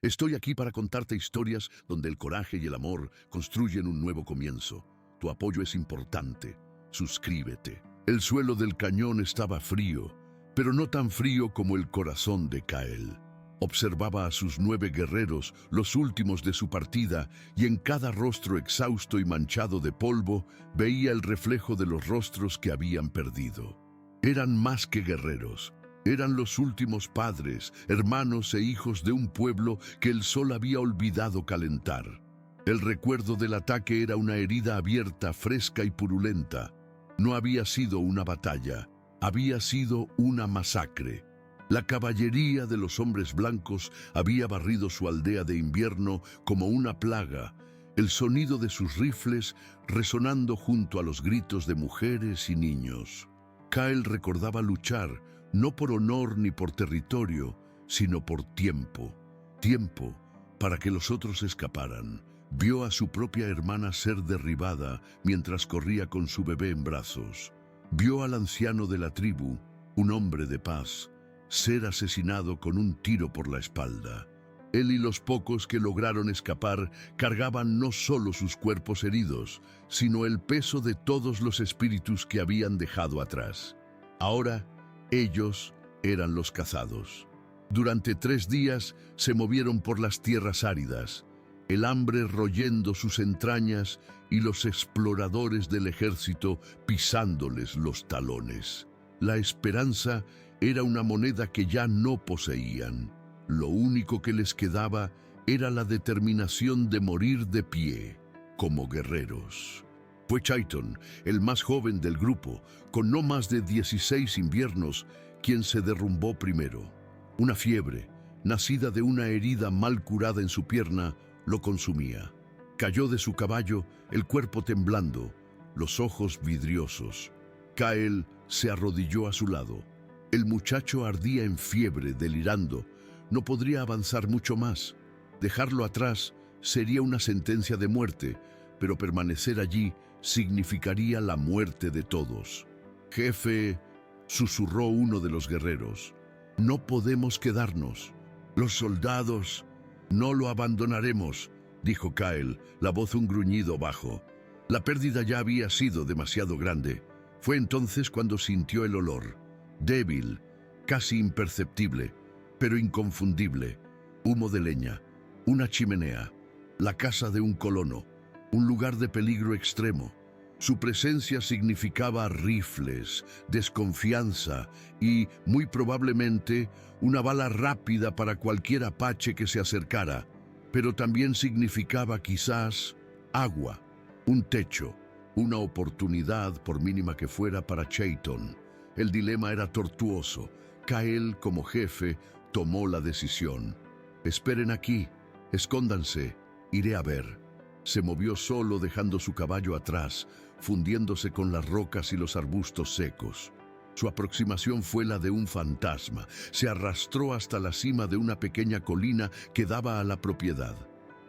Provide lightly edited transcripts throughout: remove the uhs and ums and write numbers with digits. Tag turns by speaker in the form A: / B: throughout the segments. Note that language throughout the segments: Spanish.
A: Estoy aquí para contarte historias donde el coraje y el amor construyen un nuevo comienzo. Tu apoyo es importante. Suscríbete. El suelo del cañón estaba frío, pero no tan frío como el corazón de Kael. Observaba a sus 9 guerreros, los últimos de su partida, y en cada rostro exhausto y manchado de polvo veía el reflejo de los rostros que habían perdido. Eran más que guerreros. Eran los últimos padres, hermanos e hijos de un pueblo que el sol había olvidado calentar. El recuerdo del ataque era una herida abierta, fresca y purulenta. No había sido una batalla, había sido una masacre. La caballería de los hombres blancos había barrido su aldea de invierno como una plaga, el sonido de sus rifles resonando junto a los gritos de mujeres y niños. Kael recordaba luchar, no por honor ni por territorio, sino por tiempo. Tiempo para que los otros escaparan. Vio a su propia hermana ser derribada mientras corría con su bebé en brazos. Vio al anciano de la tribu, un hombre de paz, ser asesinado con un tiro por la espalda. Él y los pocos que lograron escapar cargaban no solo sus cuerpos heridos, sino el peso de todos los espíritus que habían dejado atrás. Ahora, ellos eran los cazados. Durante 3 días se movieron por las tierras áridas, el hambre royendo sus entrañas y los exploradores del ejército pisándoles los talones. La esperanza era una moneda que ya no poseían. Lo único que les quedaba era la determinación de morir de pie, como guerreros. Fue Chayton, el más joven del grupo, con no más de 16 inviernos, quien se derrumbó primero. Una fiebre, nacida de una herida mal curada en su pierna, lo consumía. Cayó de su caballo, el cuerpo temblando, los ojos vidriosos. Kael se arrodilló a su lado. El muchacho ardía en fiebre, delirando. No podría avanzar mucho más. Dejarlo atrás sería una sentencia de muerte, pero permanecer allí significaría la muerte de todos. «Jefe», susurró uno de los guerreros, «no podemos quedarnos. Los soldados, no lo abandonaremos», dijo Kael, la voz un gruñido bajo. La pérdida ya había sido demasiado grande. Fue entonces cuando sintió el olor, débil, casi imperceptible, pero inconfundible. Humo de leña, una chimenea, la casa de un colono, un lugar de peligro extremo. Su presencia significaba rifles, desconfianza y, muy probablemente, una bala rápida para cualquier apache que se acercara. Pero también significaba quizás agua, un techo, una oportunidad, por mínima que fuera, para Chayton. El dilema era tortuoso. Kael, como jefe, tomó la decisión. «Esperen aquí, escóndanse, iré a ver». Se movió solo, dejando su caballo atrás, fundiéndose con las rocas y los arbustos secos. Su aproximación fue la de un fantasma. Se arrastró hasta la cima de una pequeña colina que daba a la propiedad.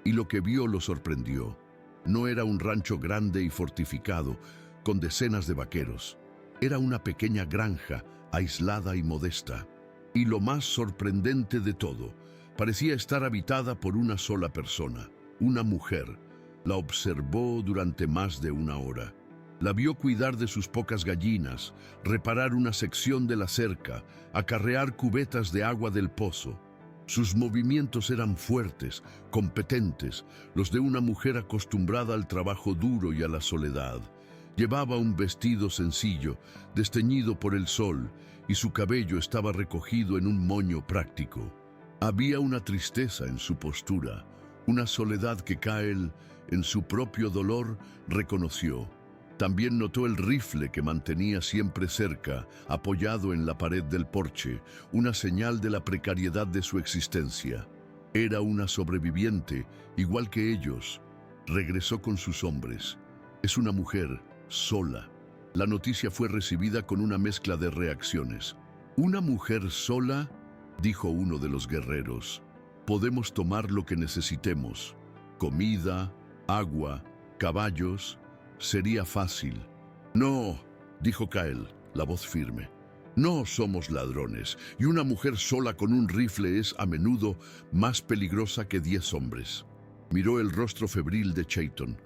A: Y lo que vio lo sorprendió. No era un rancho grande y fortificado, con decenas de vaqueros. Era una pequeña granja, aislada y modesta. Y lo más sorprendente de todo, parecía estar habitada por una sola persona, una mujer. La observó durante más de 1 hora. La vio cuidar de sus pocas gallinas, reparar una sección de la cerca, acarrear cubetas de agua del pozo. Sus movimientos eran fuertes, competentes, los de una mujer acostumbrada al trabajo duro y a la soledad. Llevaba un vestido sencillo, desteñido por el sol, y su cabello estaba recogido en un moño práctico. Había una tristeza en su postura, una soledad que Kael, en su propio dolor, reconoció. También notó el rifle que mantenía siempre cerca, apoyado en la pared del porche, una señal de la precariedad de su existencia. Era una sobreviviente, igual que ellos. Regresó con sus hombres. Es una mujer, sola. La noticia fue recibida con una mezcla de reacciones. «¿Una mujer sola?», dijo uno de los guerreros. «Podemos tomar lo que necesitemos. Comida, agua, caballos. Sería fácil». «No», dijo Kael, la voz firme. No somos ladrones, y una mujer sola con un rifle es a menudo más peligrosa que 10 hombres. Miró el rostro febril de Chayton.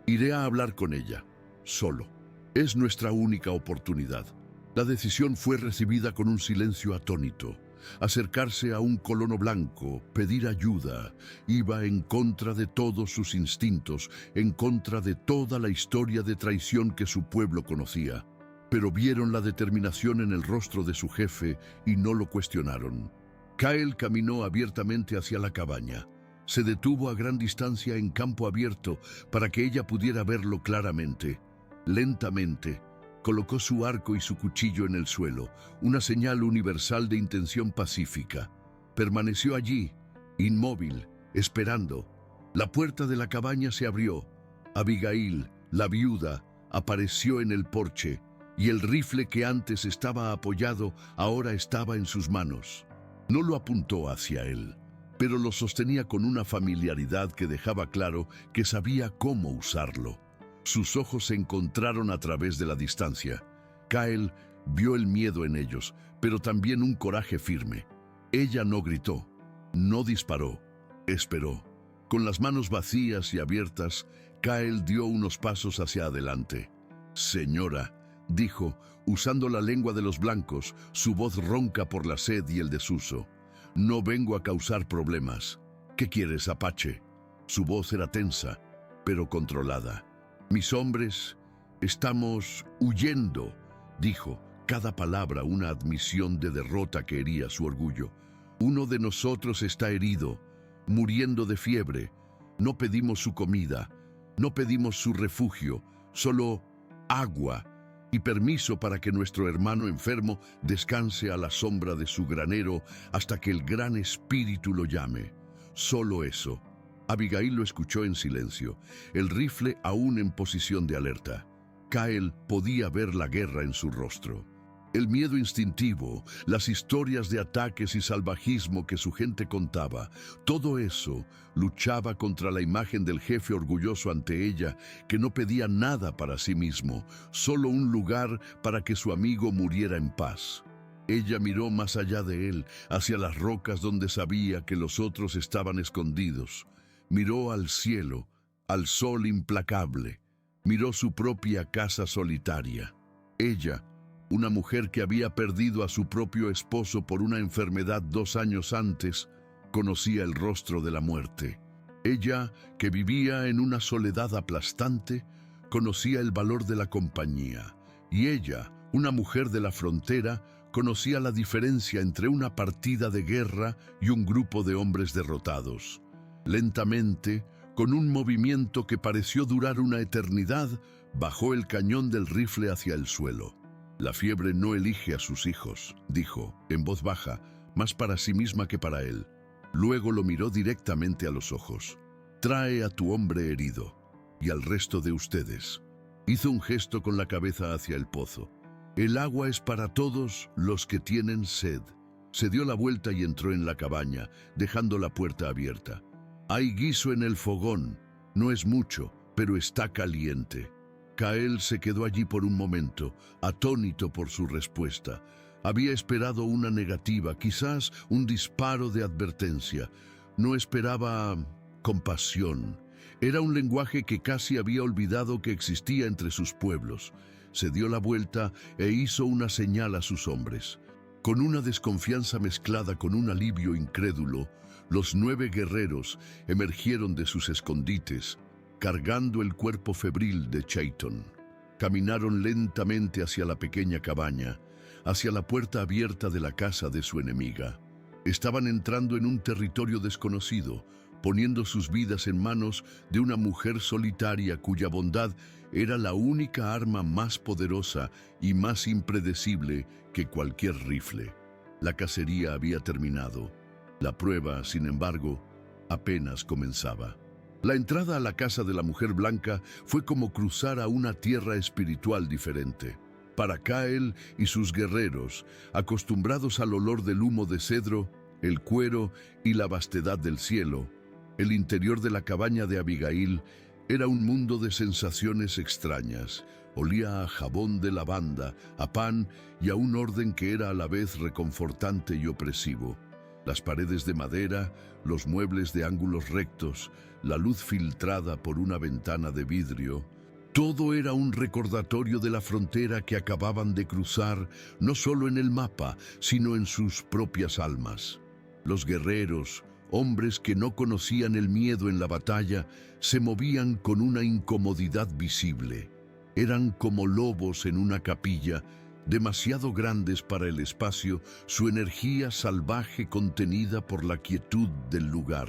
A: Iré a hablar con ella, solo. Es nuestra única oportunidad. La decisión fue recibida con un silencio atónito. Acercarse a un colono blanco, pedir ayuda, iba en contra de todos sus instintos, en contra de toda la historia de traición que su pueblo conocía. Pero vieron la determinación en el rostro de su jefe y no lo cuestionaron. Kyle caminó abiertamente hacia la cabaña. Se detuvo a gran distancia en campo abierto para que ella pudiera verlo claramente. Lentamente, colocó su arco y su cuchillo en el suelo, una señal universal de intención pacífica. Permaneció allí, inmóvil, esperando. La puerta de la cabaña se abrió. Abigail, la viuda, apareció en el porche, y el rifle que antes estaba apoyado ahora estaba en sus manos. No lo apuntó hacia él, pero lo sostenía con una familiaridad que dejaba claro que sabía cómo usarlo. Sus ojos se encontraron a través de la distancia. Kyle vio el miedo en ellos, pero también un coraje firme. Ella no gritó, no disparó, esperó. Con las manos vacías y abiertas, Kyle dio unos pasos hacia adelante. «Señora», dijo, usando la lengua de los blancos, su voz ronca por la sed y el desuso. «No vengo a causar problemas. ¿Qué quieres, Apache?» Su voz era tensa, pero controlada. «Mis hombres, estamos huyendo», dijo, cada palabra una admisión de derrota que hería su orgullo. «Uno de nosotros está herido, muriendo de fiebre. No pedimos su comida, no pedimos su refugio, solo agua y permiso para que nuestro hermano enfermo descanse a la sombra de su granero hasta que el Gran Espíritu lo llame. Solo eso». Abigail lo escuchó en silencio, el rifle aún en posición de alerta. Kyle podía ver la guerra en su rostro. El miedo instintivo, las historias de ataques y salvajismo que su gente contaba, todo eso luchaba contra la imagen del jefe orgulloso ante ella, que no pedía nada para sí mismo, solo un lugar para que su amigo muriera en paz. Ella miró más allá de él, hacia las rocas donde sabía que los otros estaban escondidos. Miró al cielo, al sol implacable. Miró su propia casa solitaria. Ella, una mujer que había perdido a su propio esposo por una enfermedad 2 años antes, conocía el rostro de la muerte. Ella, que vivía en una soledad aplastante, conocía el valor de la compañía. Y ella, una mujer de la frontera, conocía la diferencia entre una partida de guerra y un grupo de hombres derrotados. Lentamente, con un movimiento que pareció durar una eternidad, bajó el cañón del rifle hacia el suelo. «La fiebre no elige a sus hijos», dijo, en voz baja, más para sí misma que para él. Luego lo miró directamente a los ojos. «Trae a tu hombre herido, y al resto de ustedes». Hizo un gesto con la cabeza hacia el pozo. «El agua es para todos los que tienen sed». Se dio la vuelta y entró en la cabaña, dejando la puerta abierta. «Hay guiso en el fogón. No es mucho, pero está caliente». Kyle se quedó allí por un momento, atónito por su respuesta. Había esperado una negativa, quizás un disparo de advertencia. No esperaba compasión. Era un lenguaje que casi había olvidado que existía entre sus pueblos. Se dio la vuelta e hizo una señal a sus hombres. Con una desconfianza mezclada con un alivio incrédulo, los 9 guerreros emergieron de sus escondites, cargando el cuerpo febril de Chayton. Caminaron lentamente hacia la pequeña cabaña, hacia la puerta abierta de la casa de su enemiga. Estaban entrando en un territorio desconocido, poniendo sus vidas en manos de una mujer solitaria cuya bondad era la única arma más poderosa y más impredecible que cualquier rifle. La cacería había terminado. La prueba, sin embargo, apenas comenzaba. La entrada a la casa de la mujer blanca fue como cruzar a una tierra espiritual diferente. Para Kyle y sus guerreros, acostumbrados al olor del humo de cedro, el cuero y la vastedad del cielo, el interior de la cabaña de Abigail Era un mundo de sensaciones extrañas. Olía a jabón de lavanda, a pan y a un orden que era a la vez reconfortante y opresivo. Las paredes de madera, los muebles de ángulos rectos, la luz filtrada por una ventana de vidrio, todo era un recordatorio de la frontera que acababan de cruzar, no solo en el mapa, sino en sus propias almas. Los guerreros, hombres que no conocían el miedo en la batalla, se movían con una incomodidad visible. Eran como lobos en una capilla, demasiado grandes para el espacio, su energía salvaje contenida por la quietud del lugar.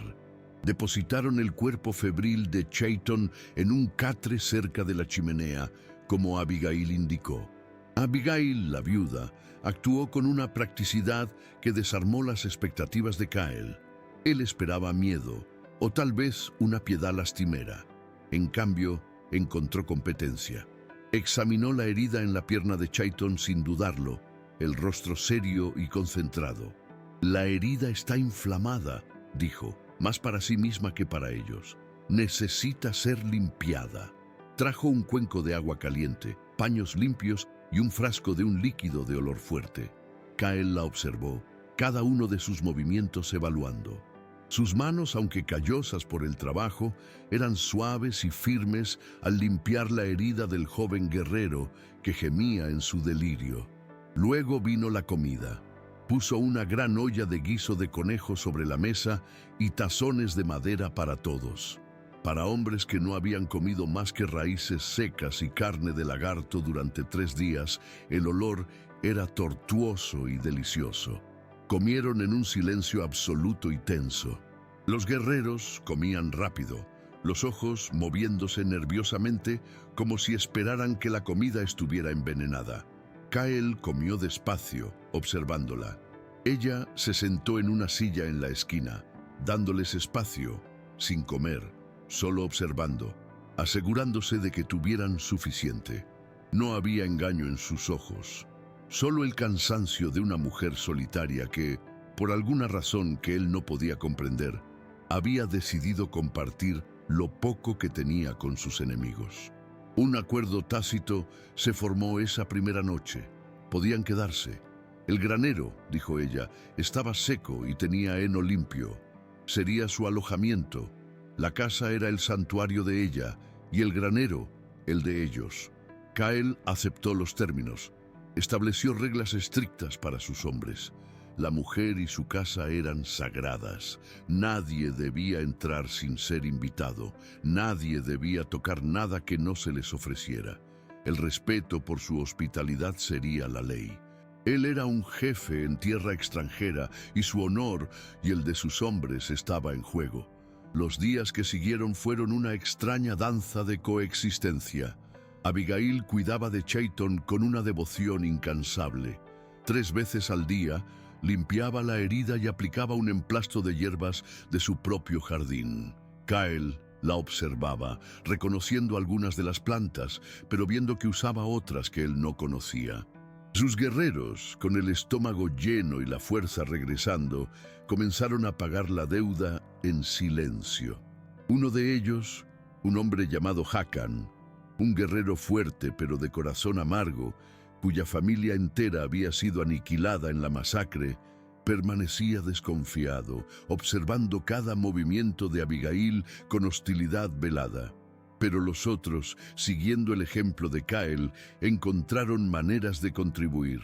A: Depositaron el cuerpo febril de Chayton en un catre cerca de la chimenea, como Abigail indicó. Abigail, la viuda, actuó con una practicidad que desarmó las expectativas de Kyle. Él esperaba miedo, o tal vez una piedad lastimera. En cambio, encontró competencia. Examinó la herida en la pierna de Chayton sin dudarlo, el rostro serio y concentrado. «La herida está inflamada», dijo, más para sí misma que para ellos. «Necesita ser limpiada». Trajo un cuenco de agua caliente, paños limpios y un frasco de un líquido de olor fuerte. Kyle la observó, cada uno de sus movimientos evaluando. Sus manos, aunque callosas por el trabajo, eran suaves y firmes al limpiar la herida del joven guerrero que gemía en su delirio. Luego vino la comida. Puso una gran olla de guiso de conejo sobre la mesa y tazones de madera para todos. Para hombres que no habían comido más que raíces secas y carne de lagarto durante 3 días, el olor era tortuoso y delicioso. Comieron en un silencio absoluto y tenso. Los guerreros comían rápido, los ojos moviéndose nerviosamente como si esperaran que la comida estuviera envenenada. Kyle comió despacio, observándola. Ella se sentó en una silla en la esquina, dándoles espacio, sin comer, solo observando, asegurándose de que tuvieran suficiente. No había engaño en sus ojos. Solo el cansancio de una mujer solitaria que, por alguna razón que él no podía comprender, había decidido compartir lo poco que tenía con sus enemigos. Un acuerdo tácito se formó esa primera noche. Podían quedarse. El granero, dijo ella, estaba seco y tenía heno limpio. Sería su alojamiento. La casa era el santuario de ella y el granero, el de ellos. Kyle aceptó los términos. Estableció reglas estrictas para sus hombres. La mujer y su casa eran sagradas. Nadie debía entrar sin ser invitado. Nadie debía tocar nada que no se les ofreciera. El respeto por su hospitalidad sería la ley. Él era un jefe en tierra extranjera y su honor y el de sus hombres estaba en juego. Los días que siguieron fueron una extraña danza de coexistencia. Abigail cuidaba de Chayton con una devoción incansable. 3 veces al día, limpiaba la herida y aplicaba un emplasto de hierbas de su propio jardín. Kyle la observaba, reconociendo algunas de las plantas, pero viendo que usaba otras que él no conocía. Sus guerreros, con el estómago lleno y la fuerza regresando, comenzaron a pagar la deuda en silencio. Uno de ellos, un hombre llamado Hakan, un guerrero fuerte pero de corazón amargo, cuya familia entera había sido aniquilada en la masacre, permanecía desconfiado, observando cada movimiento de Abigail con hostilidad velada. Pero los otros, siguiendo el ejemplo de Kyle, encontraron maneras de contribuir.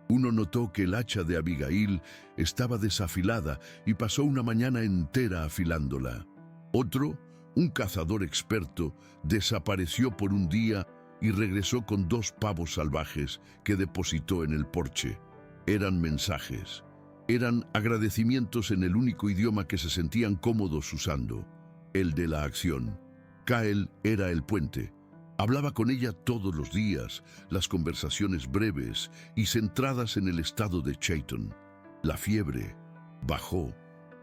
A: Uno notó que el hacha de Abigail estaba desafilada y pasó una mañana entera afilándola. Otro, un cazador experto, desapareció por un día y regresó con 2 pavos salvajes que depositó en el porche. Eran mensajes. Eran agradecimientos en el único idioma que se sentían cómodos usando, el de la acción. Kyle era el puente. Hablaba con ella todos los días, las conversaciones breves y centradas en el estado de Chayton. La fiebre bajó,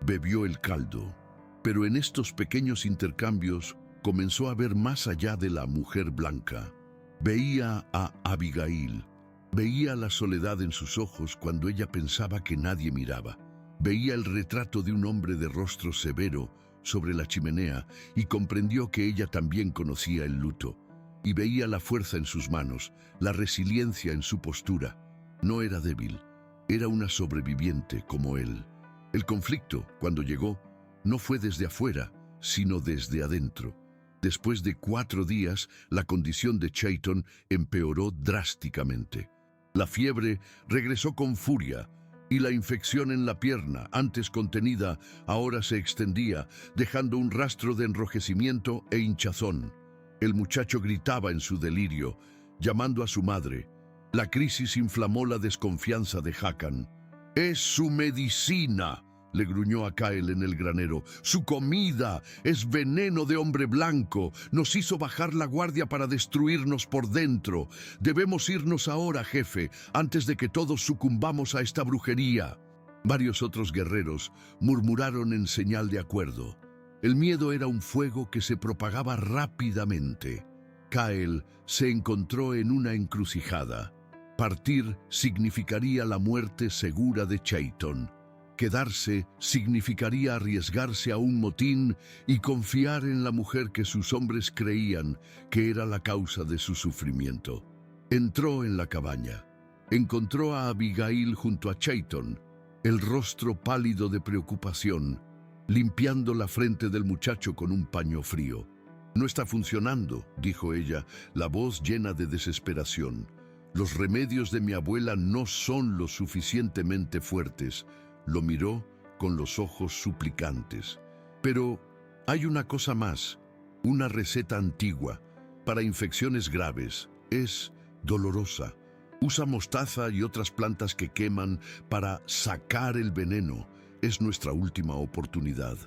A: bebió el caldo. Pero en estos pequeños intercambios comenzó a ver más allá de la mujer blanca. Veía a Abigail. Veía la soledad en sus ojos cuando ella pensaba que nadie miraba. Veía el retrato de un hombre de rostro severo, sobre la chimenea y comprendió que ella también conocía el luto. Y veía la fuerza en sus manos, la resiliencia en su postura. No era débil, era una sobreviviente como él. El conflicto, cuando llegó, no fue desde afuera, sino desde adentro. Después de 4 días, la condición de Chayton empeoró drásticamente. La fiebre regresó con furia, y la infección en la pierna, antes contenida, ahora se extendía, dejando un rastro de enrojecimiento e hinchazón. El muchacho gritaba en su delirio, llamando a su madre. La crisis inflamó la desconfianza de Hakan. «¡Es su medicina!», le gruñó a Kyle en el granero. «¡Su comida! ¡Es veneno de hombre blanco! Nos hizo bajar la guardia para destruirnos por dentro. Debemos irnos ahora, jefe, antes de que todos sucumbamos a esta brujería». Varios otros guerreros murmuraron en señal de acuerdo. El miedo era un fuego que se propagaba rápidamente. Kyle se encontró en una encrucijada. Partir significaría la muerte segura de Chayton. Quedarse significaría arriesgarse a un motín y confiar en la mujer que sus hombres creían que era la causa de su sufrimiento. Entró en la cabaña. Encontró a Abigail junto a Chayton, el rostro pálido de preocupación, limpiando la frente del muchacho con un paño frío. «No está funcionando», dijo ella, la voz llena de desesperación. «Los remedios de mi abuela no son lo suficientemente fuertes». Lo miró con los ojos suplicantes. «Pero hay una cosa más, una receta antigua, para infecciones graves. Es dolorosa. Usa mostaza y otras plantas que queman para sacar el veneno. Es nuestra última oportunidad».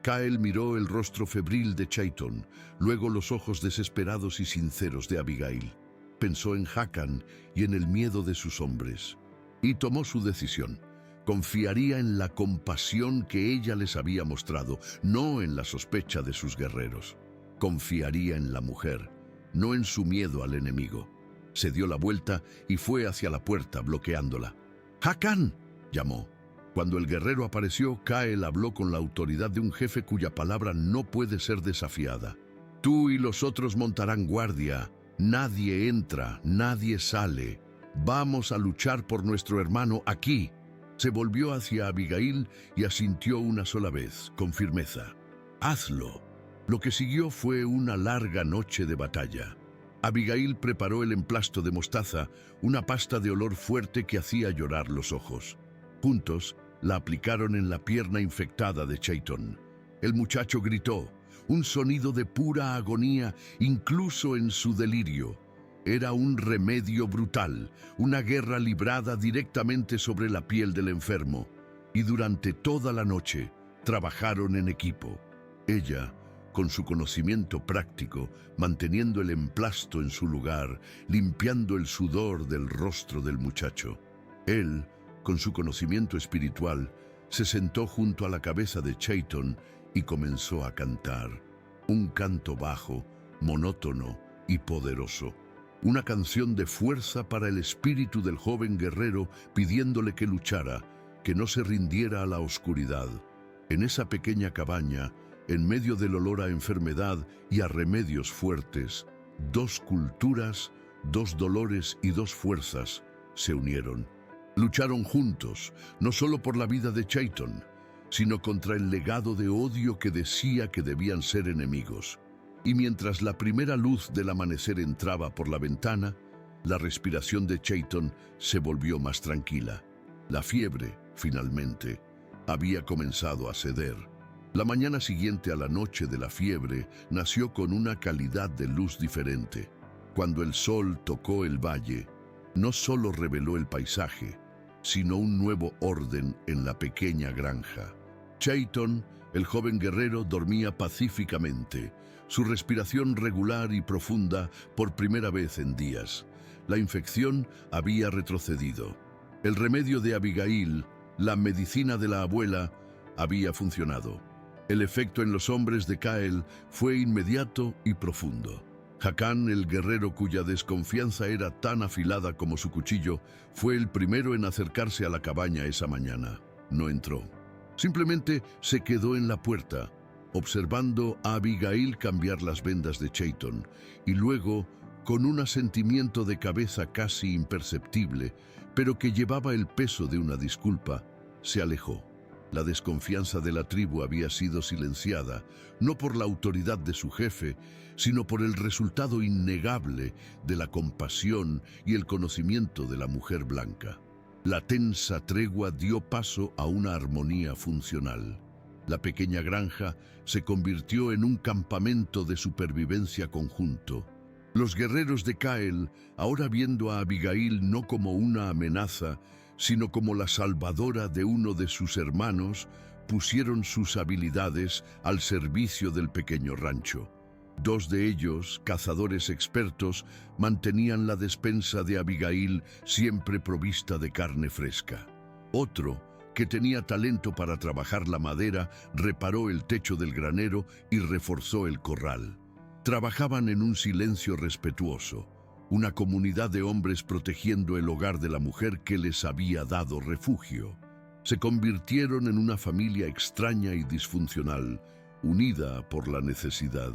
A: Kyle miró el rostro febril de Chayton, luego los ojos desesperados y sinceros de Abigail. Pensó en Hakan y en el miedo de sus hombres. Y tomó su decisión. Confiaría en la compasión que ella les había mostrado, no en la sospecha de sus guerreros. Confiaría en la mujer, no en su miedo al enemigo. Se dio la vuelta y fue hacia la puerta, bloqueándola. «¡Hakan!», llamó. Cuando el guerrero apareció, Kyle habló con la autoridad de un jefe cuya palabra no puede ser desafiada. «Tú y los otros montarán guardia. Nadie entra, nadie sale. Vamos a luchar por nuestro hermano aquí». Se volvió hacia Abigail y asintió una sola vez, con firmeza. «Hazlo». Lo que siguió fue una larga noche de batalla. Abigail preparó el emplasto de mostaza, una pasta de olor fuerte que hacía llorar los ojos. Juntos, la aplicaron en la pierna infectada de Chayton. El muchacho gritó, un sonido de pura agonía, incluso en su delirio. Era un remedio brutal, una guerra librada directamente sobre la piel del enfermo. Y durante toda la noche, trabajaron en equipo. Ella, con su conocimiento práctico, manteniendo el emplasto en su lugar, limpiando el sudor del rostro del muchacho. Él, con su conocimiento espiritual, se sentó junto a la cabeza de Chayton y comenzó a cantar. Un canto bajo, monótono y poderoso. Una canción de fuerza para el espíritu del joven guerrero, pidiéndole que luchara, que no se rindiera a la oscuridad. En esa pequeña cabaña, en medio del olor a enfermedad y a remedios fuertes, 2 culturas, 2 dolores y 2 fuerzas se unieron. Lucharon juntos, no solo por la vida de Chayton, sino contra el legado de odio que decía que debían ser enemigos. Y mientras la primera luz del amanecer entraba por la ventana, la respiración de Chayton se volvió más tranquila. La fiebre, finalmente, había comenzado a ceder. La mañana siguiente a la noche de la fiebre nació con una calidad de luz diferente. Cuando el sol tocó el valle, no solo reveló el paisaje, sino un nuevo orden en la pequeña granja. Chayton, el joven guerrero, dormía pacíficamente, su respiración regular y profunda por primera vez en días. La infección había retrocedido. El remedio de Abigail, la medicina de la abuela, había funcionado. El efecto en los hombres de Kyle fue inmediato y profundo. Hakan, el guerrero cuya desconfianza era tan afilada como su cuchillo, fue el primero en acercarse a la cabaña esa mañana. No entró. Simplemente se quedó en la puerta, observando a Abigail cambiar las vendas de Chayton, y luego, con un asentimiento de cabeza casi imperceptible, pero que llevaba el peso de una disculpa, se alejó. La desconfianza de la tribu había sido silenciada, no por la autoridad de su jefe, sino por el resultado innegable de la compasión y el conocimiento de la mujer blanca. La tensa tregua dio paso a una armonía funcional. La pequeña granja se convirtió en un campamento de supervivencia conjunto. Los guerreros de Cael, ahora viendo a Abigail no como una amenaza, sino como la salvadora de uno de sus hermanos, pusieron sus habilidades al servicio del pequeño rancho. Dos de ellos, cazadores expertos, mantenían la despensa de Abigail siempre provista de carne fresca. Otro, que tenía talento para trabajar la madera, reparó el techo del granero y reforzó el corral. Trabajaban en un silencio respetuoso, una comunidad de hombres protegiendo el hogar de la mujer que les había dado refugio. Se convirtieron en una familia extraña y disfuncional, unida por la necesidad.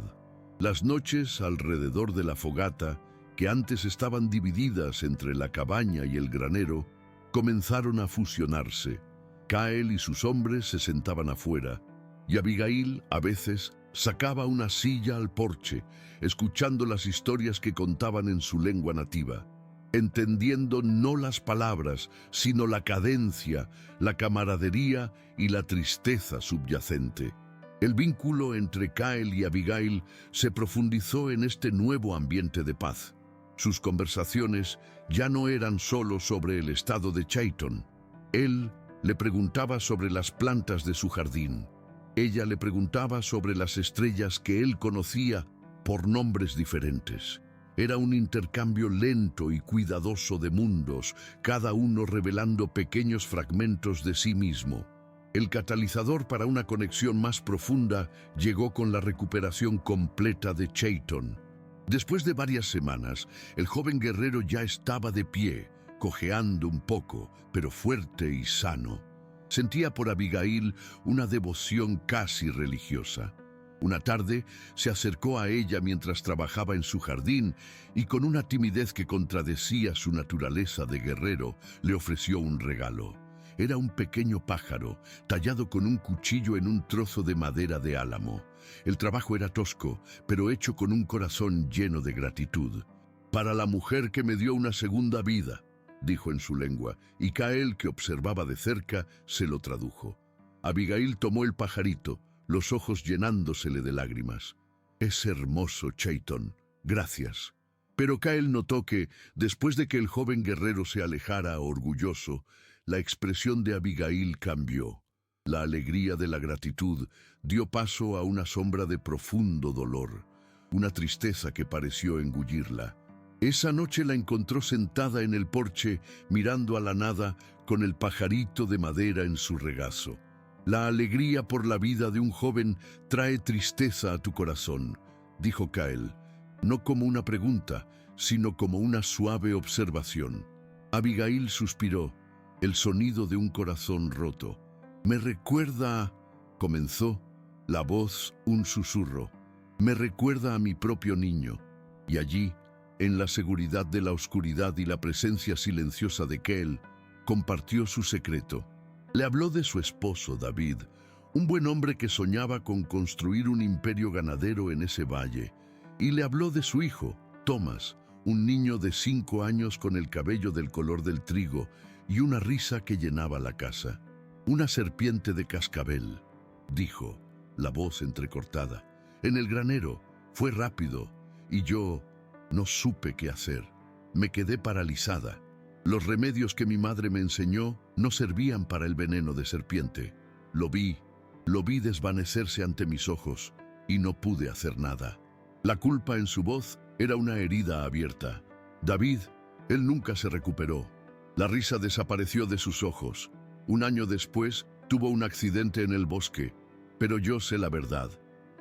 A: Las noches alrededor de la fogata, que antes estaban divididas entre la cabaña y el granero, comenzaron a fusionarse. Cael y sus hombres se sentaban afuera, y Abigail, a veces, sacaba una silla al porche, escuchando las historias que contaban en su lengua nativa, entendiendo no las palabras, sino la cadencia, la camaradería y la tristeza subyacente. El vínculo entre Cael y Abigail se profundizó en este nuevo ambiente de paz. Sus conversaciones ya no eran solo sobre el estado de Chayton. Él le preguntaba sobre las plantas de su jardín. Ella le preguntaba sobre las estrellas que él conocía por nombres diferentes. Era un intercambio lento y cuidadoso de mundos, cada uno revelando pequeños fragmentos de sí mismo. El catalizador para una conexión más profunda llegó con la recuperación completa de Chayton. Después de varias semanas, el joven guerrero ya estaba de pie, cojeando un poco, pero fuerte y sano. Sentía por Abigail una devoción casi religiosa. Una tarde se acercó a ella mientras trabajaba en su jardín y con una timidez que contradecía su naturaleza de guerrero, le ofreció un regalo. Era un pequeño pájaro, tallado con un cuchillo en un trozo de madera de álamo. El trabajo era tosco, pero hecho con un corazón lleno de gratitud. «Para la mujer que me dio una segunda vida», dijo en su lengua, y Cael, que observaba de cerca, se lo tradujo. Abigail tomó el pajarito, los ojos llenándosele de lágrimas. «Es hermoso, Chayton. Gracias». Pero Cael notó que, después de que el joven guerrero se alejara orgulloso, la expresión de Abigail cambió. La alegría de la gratitud dio paso a una sombra de profundo dolor, una tristeza que pareció engullirla. Esa noche la encontró sentada en el porche, mirando a la nada, con el pajarito de madera en su regazo. La alegría por la vida de un joven trae tristeza a tu corazón, dijo Cael, no como una pregunta, sino como una suave observación. Abigail suspiró, el sonido de un corazón roto. «Me recuerda», comenzó, la voz un susurro. «Me recuerda a mi propio niño». Y allí, en la seguridad de la oscuridad y la presencia silenciosa de Cael, compartió su secreto. Le habló de su esposo, David, un buen hombre que soñaba con construir un imperio ganadero en ese valle, y le habló de su hijo, Thomas, un niño de 5 años con el cabello del color del trigo y una risa que llenaba la casa. «Una serpiente de cascabel», dijo, la voz entrecortada. «En el granero, fue rápido, y yo no supe qué hacer. Me quedé paralizada. Los remedios que mi madre me enseñó no servían para el veneno de serpiente. Lo vi desvanecerse ante mis ojos y no pude hacer nada». La culpa en su voz era una herida abierta. David, él nunca se recuperó. La risa desapareció de sus ojos. Un año después, tuvo un accidente en el bosque. Pero yo sé la verdad.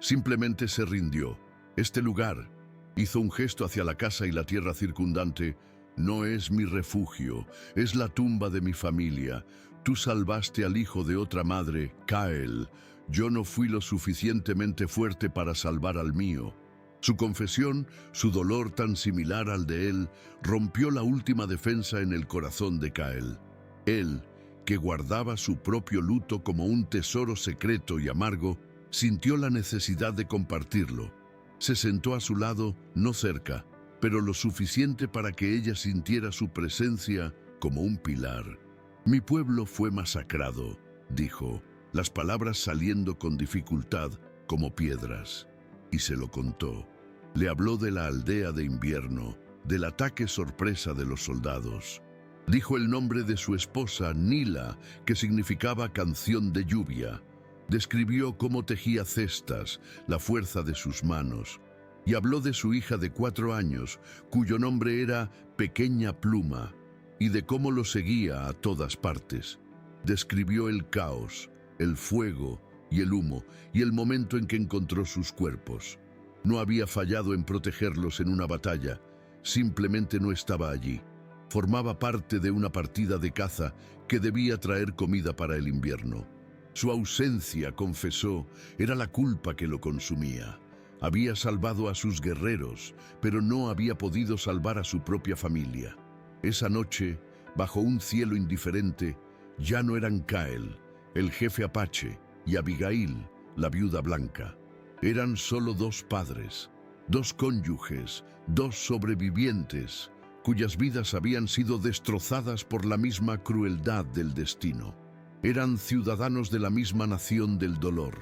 A: Simplemente se rindió. Este lugar, hizo un gesto hacia la casa y la tierra circundante, no es mi refugio, es la tumba de mi familia. Tú salvaste al hijo de otra madre, Cael. Yo no fui lo suficientemente fuerte para salvar al mío. Su confesión, su dolor tan similar al de él, rompió la última defensa en el corazón de Kael. Él, que guardaba su propio luto como un tesoro secreto y amargo, sintió la necesidad de compartirlo. Se sentó a su lado, no cerca, pero lo suficiente para que ella sintiera su presencia como un pilar. «Mi pueblo fue masacrado», dijo, las palabras saliendo con dificultad como piedras. Y se lo contó. Le habló de la aldea de invierno, del ataque sorpresa de los soldados. Dijo el nombre de su esposa, Nila, que significaba canción de lluvia. Describió cómo tejía cestas, la fuerza de sus manos. Y habló de su hija de 4 años, cuyo nombre era Pequeña Pluma, y de cómo lo seguía a todas partes. Describió el caos, el fuego y el humo, y el momento en que encontró sus cuerpos. No había fallado en protegerlos en una batalla, simplemente no estaba allí. Formaba parte de una partida de caza que debía traer comida para el invierno. Su ausencia, confesó, era la culpa que lo consumía. Había salvado a sus guerreros, pero no había podido salvar a su propia familia. Esa noche, bajo un cielo indiferente, ya no eran Kael, el jefe apache, y Abigail, la viuda blanca. Eran solo 2 padres, 2 cónyuges, 2 sobrevivientes, cuyas vidas habían sido destrozadas por la misma crueldad del destino. Eran ciudadanos de la misma nación del dolor.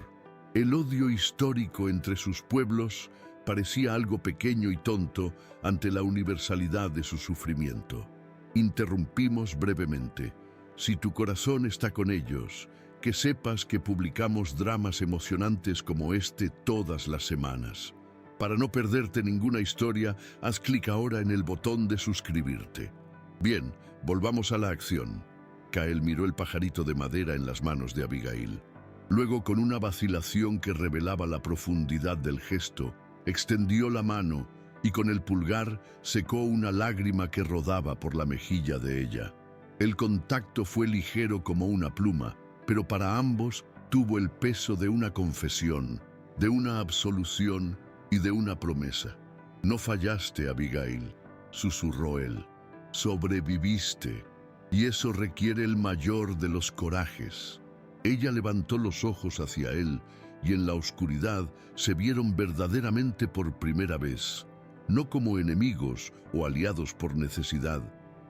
A: El odio histórico entre sus pueblos parecía algo pequeño y tonto ante la universalidad de su sufrimiento. Interrumpimos brevemente. Si tu corazón está con ellos, que sepas que publicamos dramas emocionantes como este todas las semanas. Para no perderte ninguna historia, haz clic ahora en el botón de suscribirte. Bien, volvamos a la acción. Kael miró el pajarito de madera en las manos de Abigail. Luego, con una vacilación que revelaba la profundidad del gesto, extendió la mano y con el pulgar secó una lágrima que rodaba por la mejilla de ella. El contacto fue ligero como una pluma, pero para ambos tuvo el peso de una confesión, de una absolución y de una promesa. «No fallaste, Abigail», susurró él. «Sobreviviste, y eso requiere el mayor de los corajes». Ella levantó los ojos hacia él, y en la oscuridad se vieron verdaderamente por primera vez, no como enemigos o aliados por necesidad,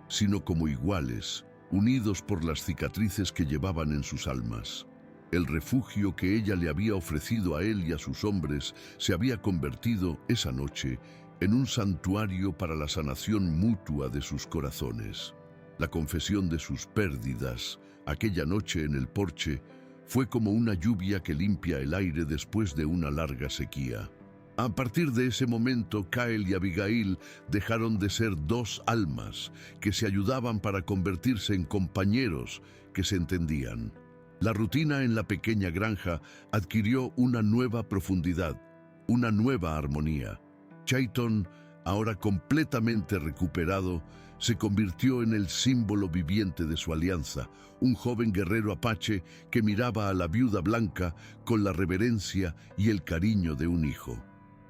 A: sino como iguales, unidos por las cicatrices que llevaban en sus almas. El refugio que ella le había ofrecido a él y a sus hombres se había convertido, esa noche, en un santuario para la sanación mutua de sus corazones. La confesión de sus pérdidas, aquella noche en el porche, fue como una lluvia que limpia el aire después de una larga sequía. A partir de ese momento, Kael y Abigail dejaron de ser 2 almas que se ayudaban para convertirse en compañeros que se entendían. La rutina en la pequeña granja adquirió una nueva profundidad, una nueva armonía. Chayton, ahora completamente recuperado, se convirtió en el símbolo viviente de su alianza, un joven guerrero apache que miraba a la viuda blanca con la reverencia y el cariño de un hijo.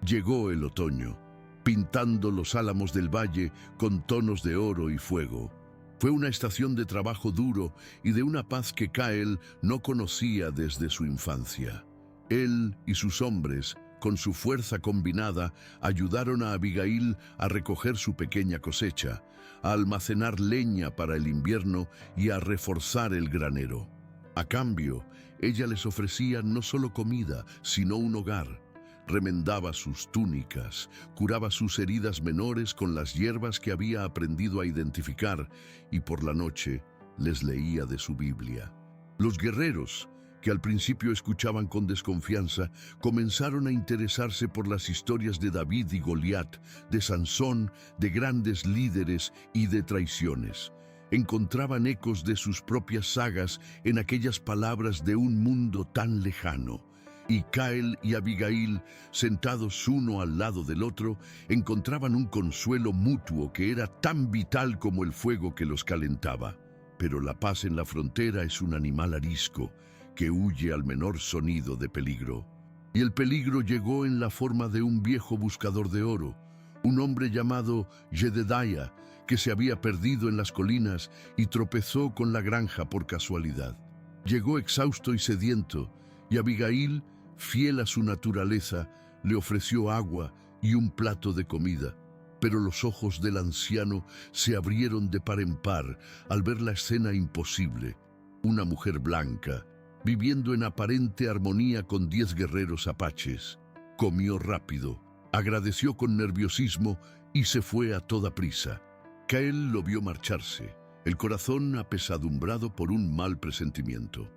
A: Llegó el otoño, pintando los álamos del valle con tonos de oro y fuego. Fue una estación de trabajo duro y de una paz que Kael no conocía desde su infancia. Él y sus hombres, con su fuerza combinada, ayudaron a Abigail a recoger su pequeña cosecha, a almacenar leña para el invierno y a reforzar el granero. A cambio, ella les ofrecía no solo comida, sino un hogar. Remendaba sus túnicas, curaba sus heridas menores con las hierbas que había aprendido a identificar y por la noche les leía de su Biblia. Los guerreros, que al principio escuchaban con desconfianza, comenzaron a interesarse por las historias de David y Goliat, de Sansón, de grandes líderes y de traiciones. Encontraban ecos de sus propias sagas en aquellas palabras de un mundo tan lejano. Y Kael y Abigail, sentados uno al lado del otro, encontraban un consuelo mutuo que era tan vital como el fuego que los calentaba. Pero la paz en la frontera es un animal arisco, que huye al menor sonido de peligro. Y el peligro llegó en la forma de un viejo buscador de oro, un hombre llamado Jedediah, que se había perdido en las colinas y tropezó con la granja por casualidad. Llegó exhausto y sediento, y Abigail, fiel a su naturaleza, le ofreció agua y un plato de comida. Pero los ojos del anciano se abrieron de par en par al ver la escena imposible. Una mujer blanca, viviendo en aparente armonía con 10 guerreros apaches. Comió rápido, agradeció con nerviosismo y se fue a toda prisa. Cael lo vio marcharse, el corazón apesadumbrado por un mal presentimiento.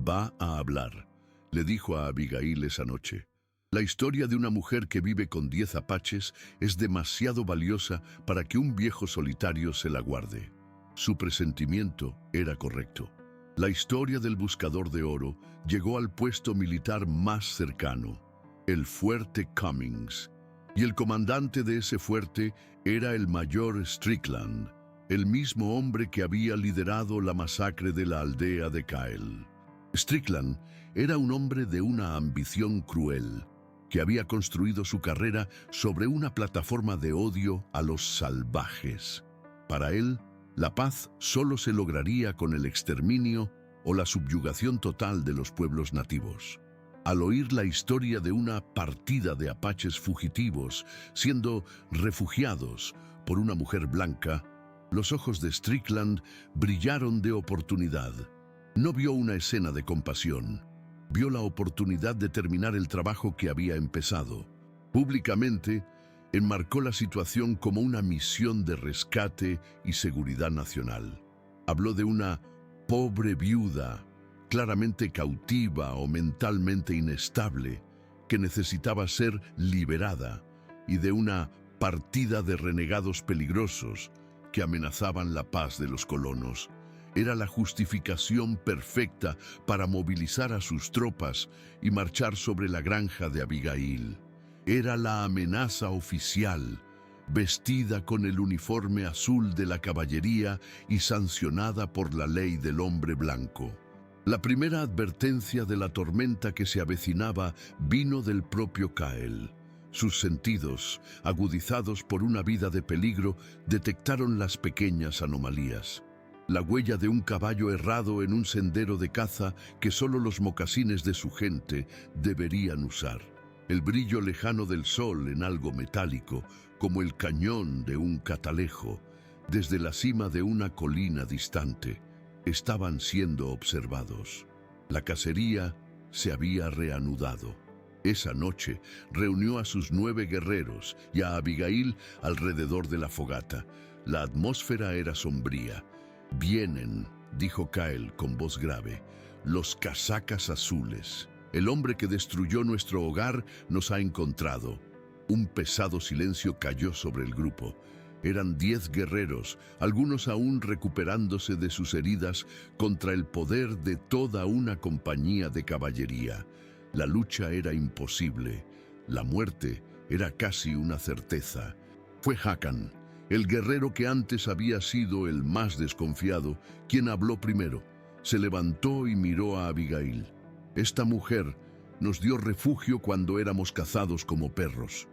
A: «Va a hablar», le dijo a Abigail esa noche. «La historia de una mujer que vive con 10 apaches es demasiado valiosa para que un viejo solitario se la guarde». Su presentimiento era correcto. La historia del buscador de oro llegó al puesto militar más cercano, el fuerte Cummings, y el comandante de ese fuerte era el mayor Strickland, el mismo hombre que había liderado la masacre de la aldea de Cael. Strickland era un hombre de una ambición cruel, que había construido su carrera sobre una plataforma de odio a los salvajes. Para él, la paz solo se lograría con el exterminio o la subyugación total de los pueblos nativos. Al oír la historia de una partida de apaches fugitivos siendo refugiados por una mujer blanca, los ojos de Strickland brillaron de oportunidad. No vio una escena de compasión, vio la oportunidad de terminar el trabajo que había empezado. Públicamente, enmarcó la situación como una misión de rescate y seguridad nacional. Habló de una pobre viuda, claramente cautiva o mentalmente inestable, que necesitaba ser liberada, y de una partida de renegados peligrosos que amenazaban la paz de los colonos. Era la justificación perfecta para movilizar a sus tropas y marchar sobre la granja de Abigail. Era la amenaza oficial, vestida con el uniforme azul de la caballería y sancionada por la ley del hombre blanco. La primera advertencia de la tormenta que se avecinaba vino del propio Cael. Sus sentidos, agudizados por una vida de peligro, detectaron las pequeñas anomalías. La huella de un caballo errado en un sendero de caza que solo los mocasines de su gente deberían usar. El brillo lejano del sol en algo metálico, como el cañón de un catalejo, desde la cima de una colina distante, estaban siendo observados. La cacería se había reanudado. Esa noche reunió a sus 9 guerreros y a Abigail alrededor de la fogata. La atmósfera era sombría. «Vienen», dijo Cael con voz grave, «los casacas azules. El hombre que destruyó nuestro hogar nos ha encontrado». Un pesado silencio cayó sobre el grupo. Eran 10 guerreros, algunos aún recuperándose de sus heridas contra el poder de toda una compañía de caballería. La lucha era imposible. La muerte era casi una certeza. Fue Hakan, el guerrero que antes había sido el más desconfiado, quien habló primero. Se levantó y miró a Abigail. «Esta mujer nos dio refugio cuando éramos cazados como perros»,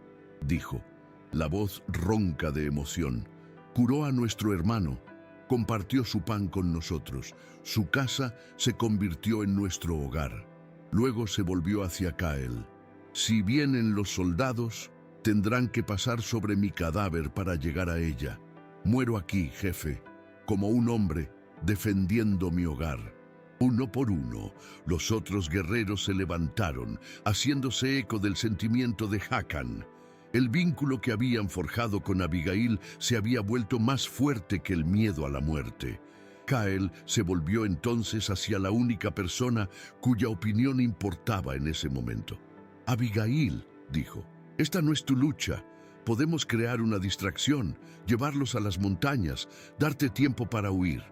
A: dijo, la voz ronca de emoción. «Curó a nuestro hermano, compartió su pan con nosotros, su casa se convirtió en nuestro hogar». Luego se volvió hacia Cael. «Si vienen los soldados, tendrán que pasar sobre mi cadáver para llegar a ella. Muero aquí, jefe, como un hombre, defendiendo mi hogar». Uno por uno, los otros guerreros se levantaron, haciéndose eco del sentimiento de Hakan. El vínculo que habían forjado con Abigail se había vuelto más fuerte que el miedo a la muerte. Cael se volvió entonces hacia la única persona cuya opinión importaba en ese momento. «Abigail», dijo, «esta no es tu lucha. Podemos crear una distracción, llevarlos a las montañas, darte tiempo para huir».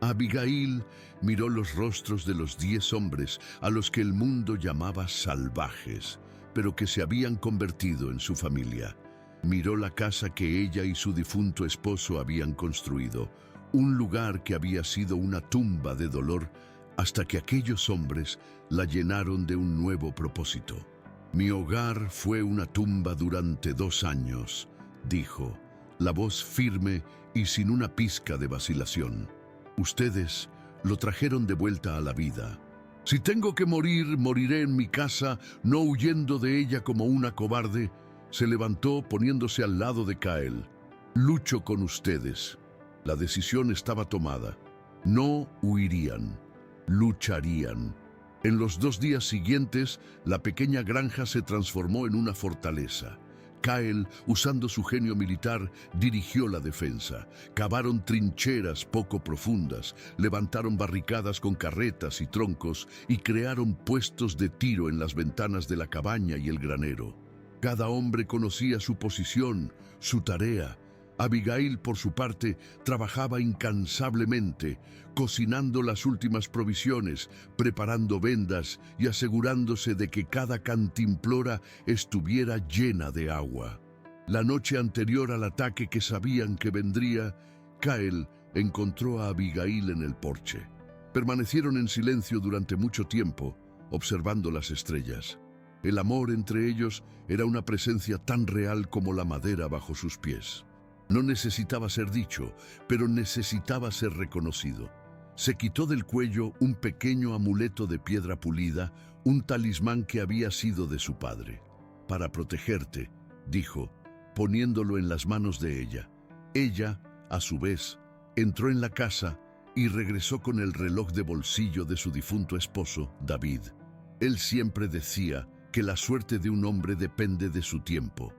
A: Abigail miró los rostros de los 10 hombres a los que el mundo llamaba salvajes, pero que se habían convertido en su familia. Miró la casa que ella y su difunto esposo habían construido, un lugar que había sido una tumba de dolor hasta que aquellos hombres la llenaron de un nuevo propósito. «Mi hogar fue una tumba durante 2 años», dijo, la voz firme y sin una pizca de vacilación. «Ustedes lo trajeron de vuelta a la vida. Si tengo que morir, moriré en mi casa, no huyendo de ella como una cobarde». Se levantó poniéndose al lado de Kael. «Lucho con ustedes». La decisión estaba tomada. No huirían, lucharían. En los 2 días siguientes, la pequeña granja se transformó en una fortaleza. Kael, usando su genio militar, dirigió la defensa. Cavaron trincheras poco profundas, levantaron barricadas con carretas y troncos y crearon puestos de tiro en las ventanas de la cabaña y el granero. Cada hombre conocía su posición, su tarea. Abigail, por su parte, trabajaba incansablemente, cocinando las últimas provisiones, preparando vendas y asegurándose de que cada cantimplora estuviera llena de agua. La noche anterior al ataque que sabían que vendría, Kael encontró a Abigail en el porche. Permanecieron en silencio durante mucho tiempo, observando las estrellas. El amor entre ellos era una presencia tan real como la madera bajo sus pies. No necesitaba ser dicho, pero necesitaba ser reconocido. Se quitó del cuello un pequeño amuleto de piedra pulida, un talismán que había sido de su padre. «Para protegerte», dijo, poniéndolo en las manos de ella. Ella, a su vez, entró en la casa y regresó con el reloj de bolsillo de su difunto esposo, David. Él siempre decía que la suerte de un hombre depende de su tiempo,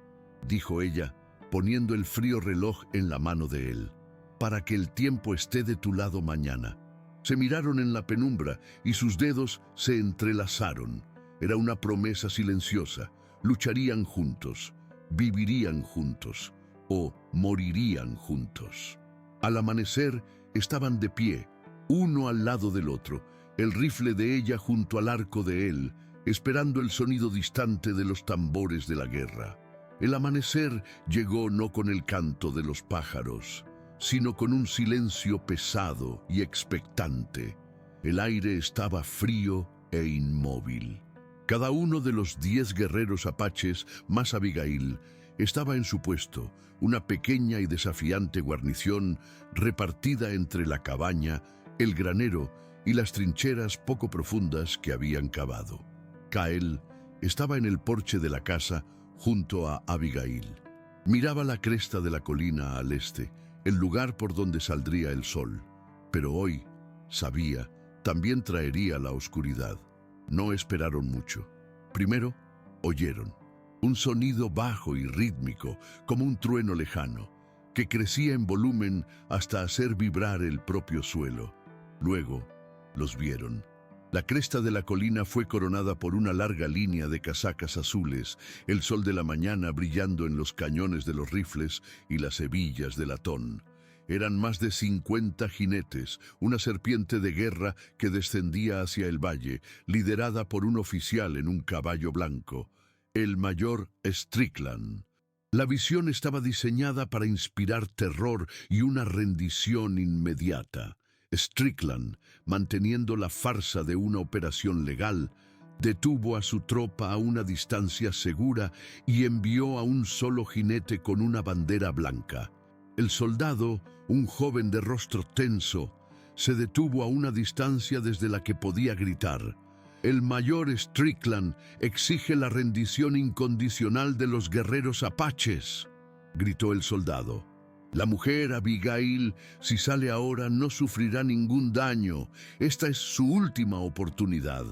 A: dijo ella, poniendo el frío reloj en la mano de él. «Para que el tiempo esté de tu lado mañana». Se miraron en la penumbra y sus dedos se entrelazaron. Era una promesa silenciosa. Lucharían juntos, vivirían juntos o morirían juntos. Al amanecer estaban de pie, uno al lado del otro, el rifle de ella junto al arco de él, esperando el sonido distante de los tambores de la guerra. El amanecer llegó no con el canto de los pájaros, sino con un silencio pesado y expectante. El aire estaba frío e inmóvil. Cada uno de los 10 guerreros apaches, más Abigail, estaba en su puesto, una pequeña y desafiante guarnición repartida entre la cabaña, el granero y las trincheras poco profundas que habían cavado. Kael estaba en el porche de la casa junto a Abigail. Miraba la cresta de la colina al este, el lugar por donde saldría el sol. Pero hoy, sabía, también traería la oscuridad. No esperaron mucho. Primero, oyeron un sonido bajo y rítmico, como un trueno lejano, que crecía en volumen hasta hacer vibrar el propio suelo. Luego, los vieron. La cresta de la colina fue coronada por una larga línea de casacas azules, el sol de la mañana brillando en los cañones de los rifles y las hebillas de latón. Eran más de 50 jinetes, una serpiente de guerra que descendía hacia el valle, liderada por un oficial en un caballo blanco, el mayor Strickland. La visión estaba diseñada para inspirar terror y una rendición inmediata. Strickland, manteniendo la farsa de una operación legal, detuvo a su tropa a una distancia segura y envió a un solo jinete con una bandera blanca. El soldado, un joven de rostro tenso, se detuvo a una distancia desde la que podía gritar: «El mayor Strickland exige la rendición incondicional de los guerreros apaches», gritó el soldado. «La mujer, Abigail, si sale ahora, no sufrirá ningún daño. Esta es su última oportunidad».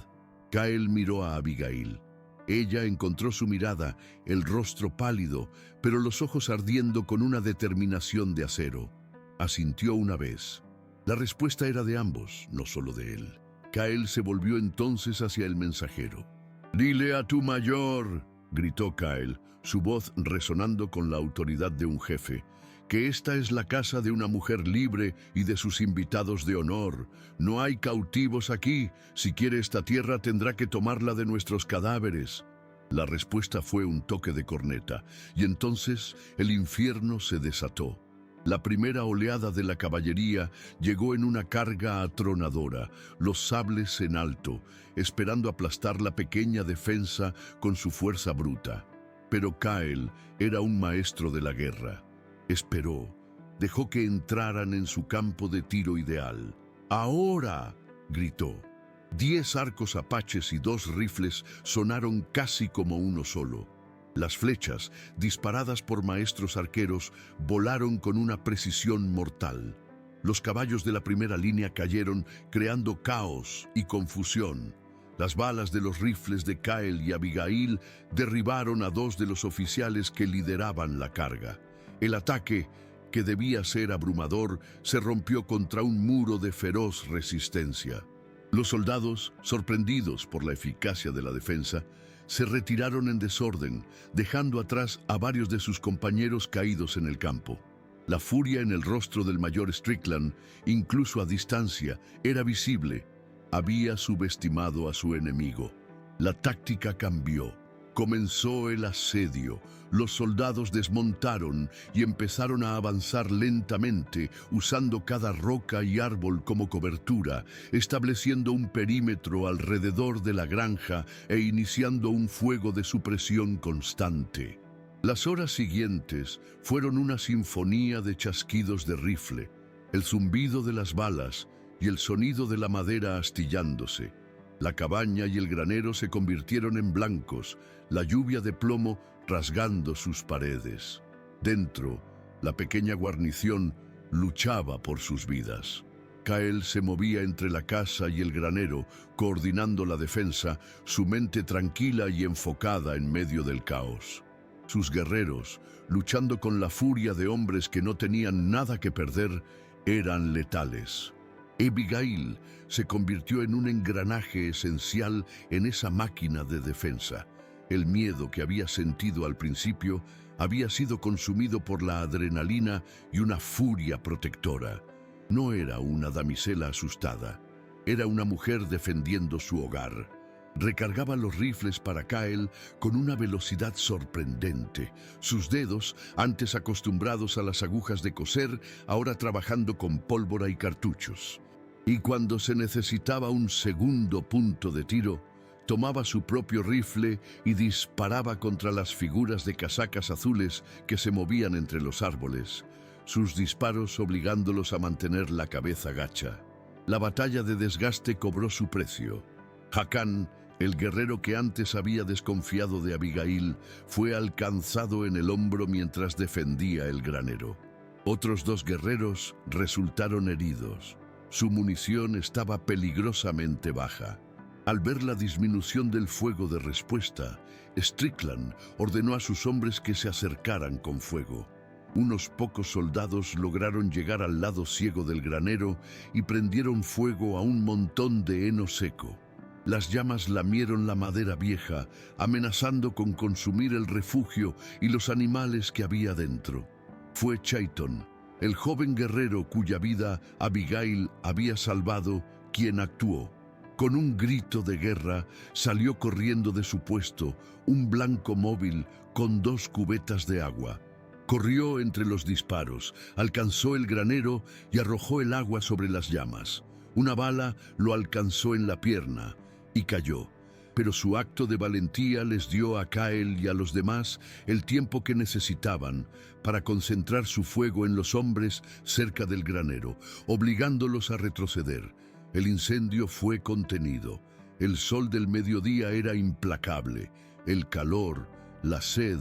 A: Kael miró a Abigail. Ella encontró su mirada, el rostro pálido, pero los ojos ardiendo con una determinación de acero. Asintió una vez. La respuesta era de ambos, no solo de él. Kael se volvió entonces hacia el mensajero. «Dile a tu mayor», gritó Kael, su voz resonando con la autoridad de un jefe, «que esta es la casa de una mujer libre y de sus invitados de honor. No hay cautivos aquí. Si quiere esta tierra tendrá que tomarla de nuestros cadáveres». La respuesta fue un toque de corneta, y entonces el infierno se desató. La primera oleada de la caballería llegó en una carga atronadora, los sables en alto, esperando aplastar la pequeña defensa con su fuerza bruta. Pero Kael era un maestro de la guerra. Esperó, dejó que entraran en su campo de tiro ideal. ¡Ahora!, gritó. 10 arcos apaches y 2 rifles sonaron casi como uno solo. Las flechas, disparadas por maestros arqueros, volaron con una precisión mortal. Los caballos de la primera línea cayeron, creando caos y confusión. Las balas de los rifles de Kael y Abigail derribaron a 2 de los oficiales que lideraban la carga. El ataque, que debía ser abrumador, se rompió contra un muro de feroz resistencia. Los soldados, sorprendidos por la eficacia de la defensa, se retiraron en desorden, dejando atrás a varios de sus compañeros caídos en el campo. La furia en el rostro del mayor Strickland, incluso a distancia, era visible. Había subestimado a su enemigo. La táctica cambió. Comenzó el asedio. Los soldados desmontaron y empezaron a avanzar lentamente, usando cada roca y árbol como cobertura, estableciendo un perímetro alrededor de la granja e iniciando un fuego de supresión constante. Las horas siguientes fueron una sinfonía de chasquidos de rifle, el zumbido de las balas y el sonido de la madera astillándose. La cabaña y el granero se convirtieron en blancos, la lluvia de plomo rasgando sus paredes. Dentro, la pequeña guarnición luchaba por sus vidas. Kael se movía entre la casa y el granero, coordinando la defensa, su mente tranquila y enfocada en medio del caos. Sus guerreros, luchando con la furia de hombres que no tenían nada que perder, eran letales. Abigail se convirtió en un engranaje esencial en esa máquina de defensa. El miedo que había sentido al principio había sido consumido por la adrenalina y una furia protectora. No era una damisela asustada, era una mujer defendiendo su hogar. Recargaba los rifles para Kael con una velocidad sorprendente. Sus dedos, antes acostumbrados a las agujas de coser, ahora trabajando con pólvora y cartuchos. Y cuando se necesitaba un segundo punto de tiro, tomaba su propio rifle y disparaba contra las figuras de casacas azules que se movían entre los árboles, sus disparos obligándolos a mantener la cabeza gacha. La batalla de desgaste cobró su precio. Hakan, el guerrero que antes había desconfiado de Abigail, fue alcanzado en el hombro mientras defendía el granero. Otros 2 guerreros resultaron heridos. Su munición estaba peligrosamente baja. Al ver la disminución del fuego de respuesta, Strickland ordenó a sus hombres que se acercaran con fuego. Unos pocos soldados lograron llegar al lado ciego del granero y prendieron fuego a un montón de heno seco. Las llamas lamieron la madera vieja, amenazando con consumir el refugio y los animales que había dentro. Fue Chayton, el joven guerrero cuya vida Abigail había salvado, quien actuó. Con un grito de guerra, salió corriendo de su puesto, un blanco móvil con 2 cubetas de agua. Corrió entre los disparos, alcanzó el granero y arrojó el agua sobre las llamas. Una bala lo alcanzó en la pierna y cayó. Pero su acto de valentía les dio a Kael y a los demás el tiempo que necesitaban para concentrar su fuego en los hombres cerca del granero, obligándolos a retroceder. El incendio fue contenido. El sol del mediodía era implacable. El calor, la sed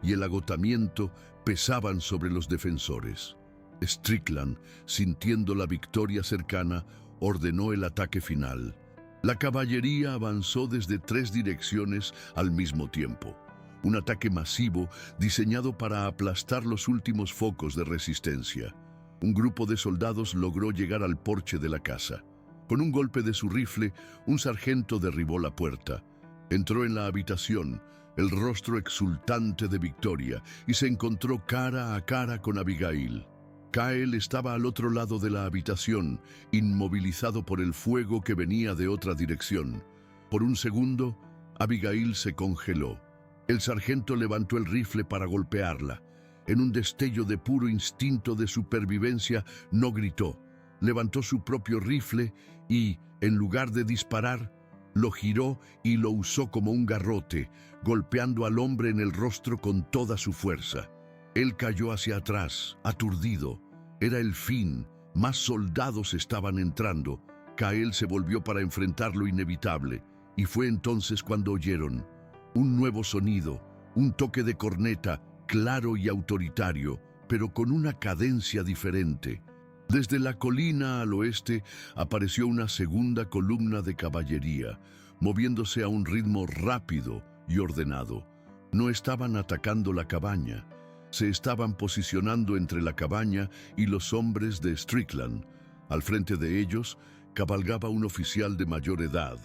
A: y el agotamiento pesaban sobre los defensores. Strickland, sintiendo la victoria cercana, ordenó el ataque final. La caballería avanzó desde 3 direcciones al mismo tiempo. Un ataque masivo diseñado para aplastar los últimos focos de resistencia. Un grupo de soldados logró llegar al porche de la casa. Con un golpe de su rifle, un sargento derribó la puerta. Entró en la habitación, el rostro exultante de victoria, y se encontró cara a cara con Abigail. Kael estaba al otro lado de la habitación, inmovilizado por el fuego que venía de otra dirección. Por un segundo, Abigail se congeló. El sargento levantó el rifle para golpearla. en un destello de puro instinto de supervivencia, no gritó. Levantó su propio rifle y, en lugar de disparar, lo giró y lo usó como un garrote, golpeando al hombre en el rostro con toda su fuerza. Él cayó hacia atrás, aturdido. Era el fin. Más soldados estaban entrando. Kael se volvió para enfrentar lo inevitable, y fue entonces cuando oyeron un nuevo sonido, un toque de corneta, claro y autoritario, pero con una cadencia diferente. Desde la colina al oeste apareció una segunda columna de caballería, moviéndose a un ritmo rápido y ordenado. No estaban atacando la cabaña, se estaban posicionando entre la cabaña y los hombres de Strickland. Al frente de ellos cabalgaba un oficial de mayor edad,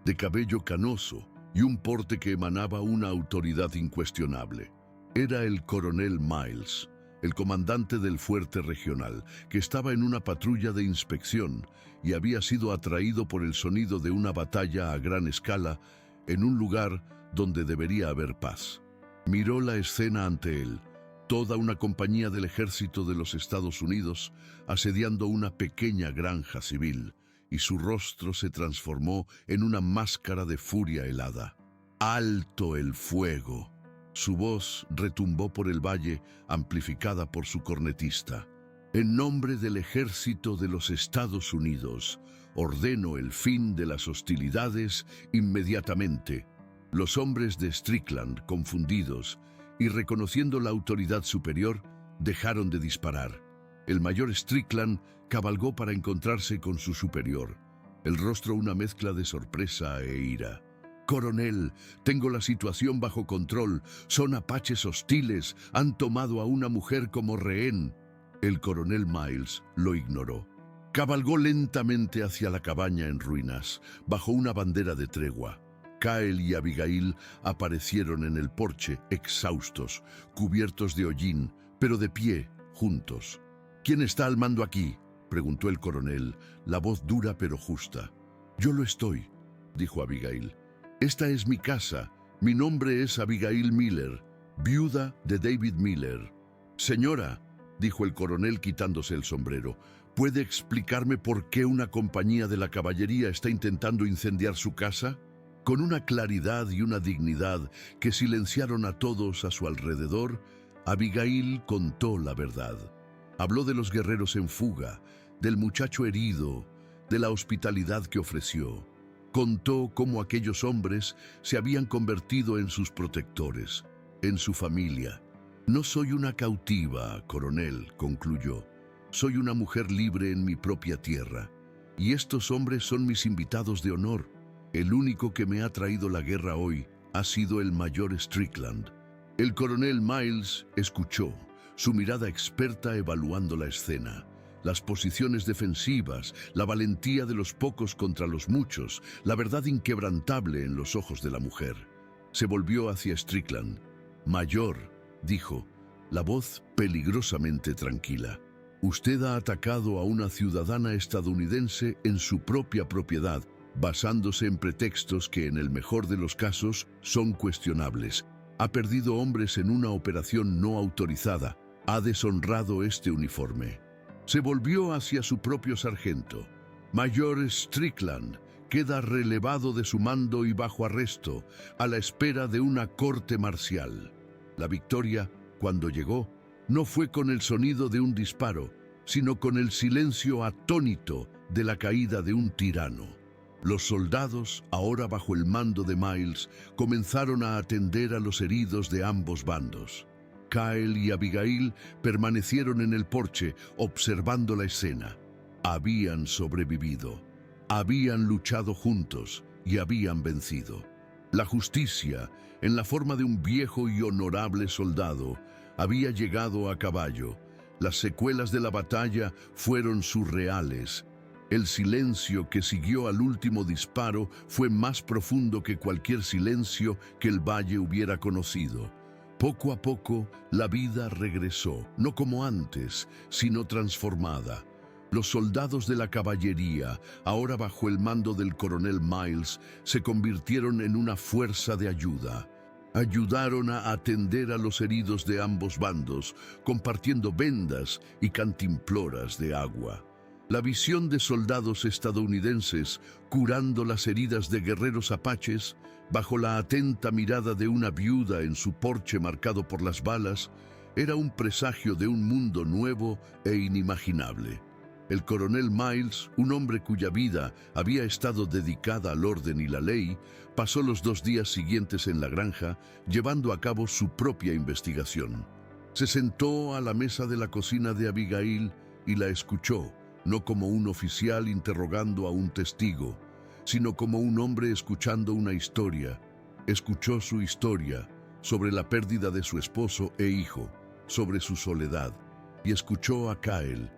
A: de cabello canoso y un porte que emanaba una autoridad incuestionable. Era el coronel Miles, el comandante del fuerte regional, que estaba en una patrulla de inspección y había sido atraído por el sonido de una batalla a gran escala en un lugar donde debería haber paz. Miró la escena ante él, toda una compañía del ejército de los Estados Unidos asediando una pequeña granja civil, y su rostro se transformó en una máscara de furia helada. ¡Alto el fuego! Su voz retumbó por el valle, amplificada por su cornetista. En nombre del ejército de los Estados Unidos, ordeno el fin de las hostilidades inmediatamente. Los hombres de Strickland, confundidos y reconociendo la autoridad superior, dejaron de disparar. El mayor Strickland cabalgó para encontrarse con su superior, el rostro una mezcla de sorpresa e ira. «Coronel, tengo la situación bajo control. Son apaches hostiles. Han tomado a una mujer como rehén». El coronel Miles lo ignoró. Cabalgó lentamente hacia la cabaña en ruinas, bajo una bandera de tregua. Kael y Abigail aparecieron en el porche, exhaustos, cubiertos de hollín, pero de pie, juntos. «¿Quién está al mando aquí?», preguntó el coronel, la voz dura pero justa. «Yo lo estoy», dijo Abigail. «Esta es mi casa. Mi nombre es Abigail Miller, viuda de David Miller». «Señora», dijo el coronel quitándose el sombrero, «¿puede explicarme por qué una compañía de la caballería está intentando incendiar su casa?». Con una claridad y una dignidad que silenciaron a todos a su alrededor, Abigail contó la verdad. Habló de los guerreros en fuga, del muchacho herido, de la hospitalidad que ofreció. Contó cómo aquellos hombres se habían convertido en sus protectores, en su familia. «No soy una cautiva, coronel», concluyó. «Soy una mujer libre en mi propia tierra. Y estos hombres son mis invitados de honor. El único que me ha traído la guerra hoy ha sido el mayor Strickland». El coronel Miles escuchó, su mirada experta evaluando la escena. Las posiciones defensivas, la valentía de los pocos contra los muchos, la verdad inquebrantable en los ojos de la mujer. Se volvió hacia Strickland. «Mayor», dijo, la voz peligrosamente tranquila, «usted ha atacado a una ciudadana estadounidense en su propia propiedad, basándose en pretextos que en el mejor de los casos son cuestionables. Ha perdido hombres en una operación no autorizada. Ha deshonrado este uniforme». Se volvió hacia su propio sargento. «Mayor Strickland queda relevado de su mando y bajo arresto, a la espera de una corte marcial». La victoria, cuando llegó, no fue con el sonido de un disparo, sino con el silencio atónito de la caída de un tirano. Los soldados, ahora bajo el mando de Miles, comenzaron a atender a los heridos de ambos bandos. Kael y Abigail permanecieron en el porche observando la escena. Habían sobrevivido, habían luchado juntos y habían vencido. La justicia, en la forma de un viejo y honorable soldado, había llegado a caballo. Las secuelas de la batalla fueron surreales. El silencio que siguió al último disparo fue más profundo que cualquier silencio que el valle hubiera conocido. Poco a poco, la vida regresó, no como antes, sino transformada. Los soldados de la caballería, ahora bajo el mando del coronel Miles, se convirtieron en una fuerza de ayuda. Ayudaron a atender a los heridos de ambos bandos, compartiendo vendas y cantimploras de agua. La visión de soldados estadounidenses curando las heridas de guerreros apaches, bajo la atenta mirada de una viuda en su porche marcado por las balas, era un presagio de un mundo nuevo e inimaginable. El coronel Miles, un hombre cuya vida había estado dedicada al orden y la ley, pasó los 2 días siguientes en la granja, llevando a cabo su propia investigación. Se sentó a la mesa de la cocina de Abigail y la escuchó, no como un oficial interrogando a un testigo, sino como un hombre escuchando una historia. Escuchó su historia sobre la pérdida de su esposo e hijo, sobre su soledad, y escuchó a Kyle.